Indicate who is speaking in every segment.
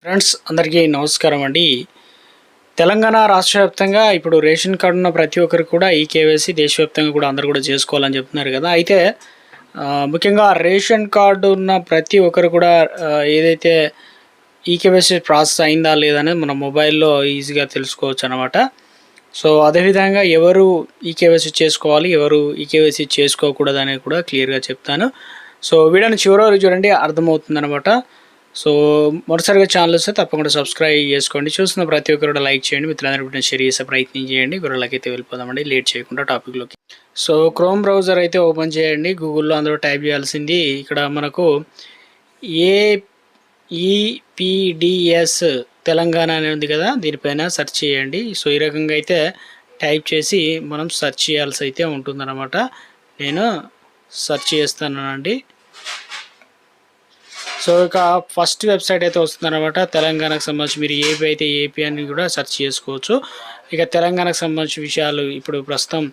Speaker 1: Friends అందరికీ నమస్కారం అండి. తెలంగాణ రాష్ట్ర వ్యాప్తంగా ఇప్పుడు రేషన్ కార్డు ఉన్న ప్రతి ఒక్కరు కూడా ఈ కేవైసీ దేశవ్యాప్తంగా కూడా అందరూ కూడా చేసుకోవాలని చెప్తున్నారు కదా. అయితే ముఖ్యంగా రేషన్ కార్డు ఉన్న ప్రతి ఒక్కరు కూడా ఏదైతే ఈ కేవైసీ ప్రాసెస్ అయిందా లేదా అనేది మన మొబైల్లో ఈజీగా తెలుసుకోవచ్చు అనమాట. సో అదేవిధంగా ఎవరు ఈ కేవైసీ చేసుకోవాలి, ఎవరు ఈ కేవైసీ చేసుకోకూడదు అనేది కూడా క్లియర్గా చెప్తాను. సో వీడియోని చివరి వరకు చూడండి, అర్థమవుతుంది అనమాట. సో మొదటిసారిగా ఛానల్ వస్తే తప్పకుండా సబ్స్క్రైబ్ చేసుకోండి. చూస్తున్న ప్రతి ఒక్కరు కూడా లైక్ చేయండి, మిత్రులందరూ షేర్ చేసే ప్రయత్నం చేయండి. అయితే వెళ్ళిపోదామండి లేట్ చేయకుండా టాపిక్లోకి. సో క్రోమ్ బ్రౌజర్ అయితే ఓపెన్ చేయండి. గూగుల్లో అందరూ టైప్ చేయాల్సింది ఇక్కడ మనకు ఏఈపిడిఎస్ తెలంగాణ అని ఉంది కదా, దీనిపైన సెర్చ్ చేయండి. సో ఈ రకంగా అయితే టైప్ చేసి మనం సెర్చ్ చేయాల్సి అయితే ఉంటుందన్నమాట. నేను సెర్చ్ చేస్తానండి. సో ఇక ఫస్ట్ వెబ్సైట్ అయితే వస్తుందన్నమాట. తెలంగాణకు సంబంధించి మీరు ఏపీ అయితే ఏపీ అని కూడా సెర్చ్ చేసుకోవచ్చు. ఇక తెలంగాణకు సంబంధించిన విషయాలు ఇప్పుడు ప్రస్తుతం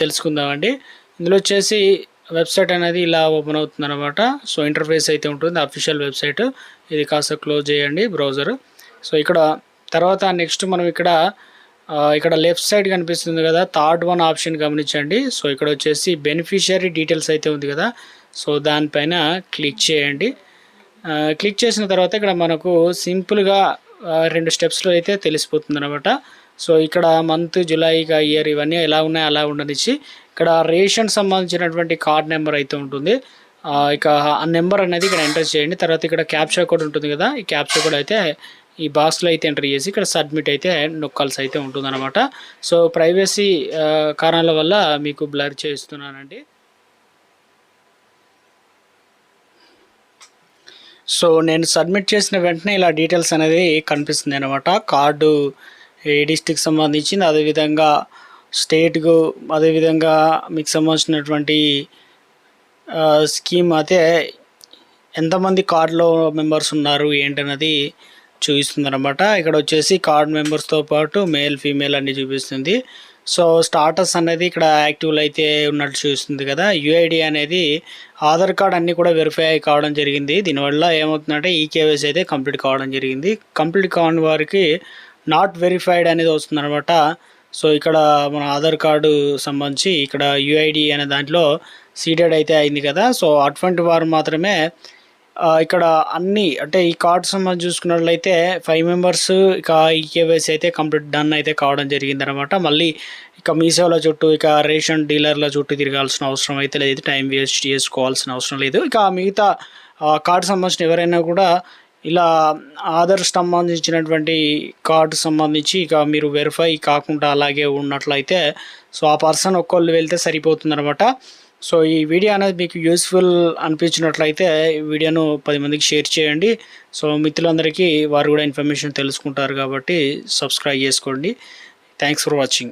Speaker 1: తెలుసుకుందామండి. ఇందులో వచ్చేసి వెబ్సైట్ అనేది ఇలా ఓపెన్ అవుతుందన్నమాట. సో ఇంటర్ఫేస్ అయితే ఉంటుంది, అఫీషియల్ వెబ్సైట్. ఇది కాస్త క్లోజ్ చేయండి బ్రౌజర్. సో ఇక్కడ తర్వాత నెక్స్ట్ మనం ఇక్కడ లెఫ్ట్ సైడ్ కనిపిస్తుంది కదా, థర్డ్ వన్ ఆప్షన్ గమనించండి. సో ఇక్కడ వచ్చేసి బెనిఫిషియరీ డీటెయిల్స్ అయితే ఉంది కదా, సో దానిపైన క్లిక్ చేయండి. క్లిక్ చేసిన తర్వాత ఇక్కడ మనకు సింపుల్గా 2 స్టెప్స్లో అయితే తెలిసిపోతుంది అనమాట. సో ఇక్కడ మంత్, జూలై, ఇయర్ ఇవన్నీ ఎలా ఉన్నాయో అలా ఉండనిచ్చి ఇక్కడ రేషన్ సంబంధించినటువంటి కార్డ్ నెంబర్ అయితే ఉంటుంది. ఇక ఆ నెంబర్ అనేది ఇక్కడ ఎంటర్ చేయండి. తర్వాత ఇక్కడ క్యాప్చా కోడ్ ఉంటుంది కదా, ఈ క్యాప్చా కోడ్ అయితే ఈ బాక్స్లో అయితే ఎంటర్ చేసి ఇక్కడ సబ్మిట్ అయితే నొక్కాల్సి అయితే ఉంటుందన్నమాట. సో ప్రైవసీ కారణాల వల్ల మీకు బ్లర్ చేస్తున్నానండి. సో నేను సబ్మిట్ చేసిన వెంటనే ఇలా డీటెయిల్స్ అనేది కనిపిస్తుంది అనమాట. కార్డు ఏ డిస్టిక్ సంబంధించింది, అదేవిధంగా స్టేట్కు, అదేవిధంగా మీకు సంబంధించినటువంటి స్కీమ్ అయితే ఎంతమంది కార్డులో మెంబర్స్ ఉన్నారు ఏంటన్నది చూపిస్తుంది అనమాట. ఇక్కడ వచ్చేసి కార్డ్ మెంబర్స్తో పాటు మేల్, ఫీమేల్ అన్నీ చూపిస్తుంది. సో స్టాటస్ అనేది ఇక్కడ యాక్టివ్లో అయితే ఉన్నట్టు చూస్తుంది కదా. యూఐడి అనేది ఆధార్ కార్డ్ అన్నీ కూడా వెరిఫై కావడం జరిగింది. దీనివల్ల ఏమవుతుందంటే ఈ కేవైసీ అయితే కంప్లీట్ కావడం జరిగింది. కంప్లీట్ కాని వారికి నాట్ వెరిఫైడ్ అనేది వస్తుంది అనమాట. సో ఇక్కడ మన ఆధార్ కార్డు సంబంధించి ఇక్కడ యూఐడి అనే దాంట్లో సీడెడ్ అయితే అయింది కదా. సో అటువంటి వారు మాత్రమే ఇక్కడ అన్నీ అంటే ఈ కార్డు సంబంధించి చూసుకున్నట్లయితే 5 మెంబర్స్ ఇక ఈ కేవైసీ అయితే కంప్లీట్ డన్ అయితే కావడం జరిగింది అనమాట. మళ్ళీ ఇక మీ సేవల చుట్టూ, ఇక రేషన్ డీలర్ల చుట్టూ తిరగాల్సిన అవసరం అయితే లేదు, టైం వేస్ట్ చేసుకోవాల్సిన అవసరం లేదు. ఇక మిగతా కార్డు సంబంధించిన ఎవరైనా కూడా ఇలా ఆధార్ సంబంధించినటువంటి కార్డు సంబంధించి ఇక మీరు వెరిఫై కాకుండా అలాగే ఉన్నట్లయితే సో ఆ పర్సన్ ఒక్కళ్ళు వెళ్తే సరిపోతుంది అనమాట. సో ఈ వీడియో అనేది మీకు యూస్ఫుల్ అనిపించినట్లయితే ఈ వీడియోను 10 మందికి షేర్ చేయండి. సో మిత్రులందరికీ వారు కూడా ఇన్ఫర్మేషన్ తెలుసుకుంటారు కాబట్టి సబ్స్క్రైబ్ చేసుకోండి. Thanks for watching.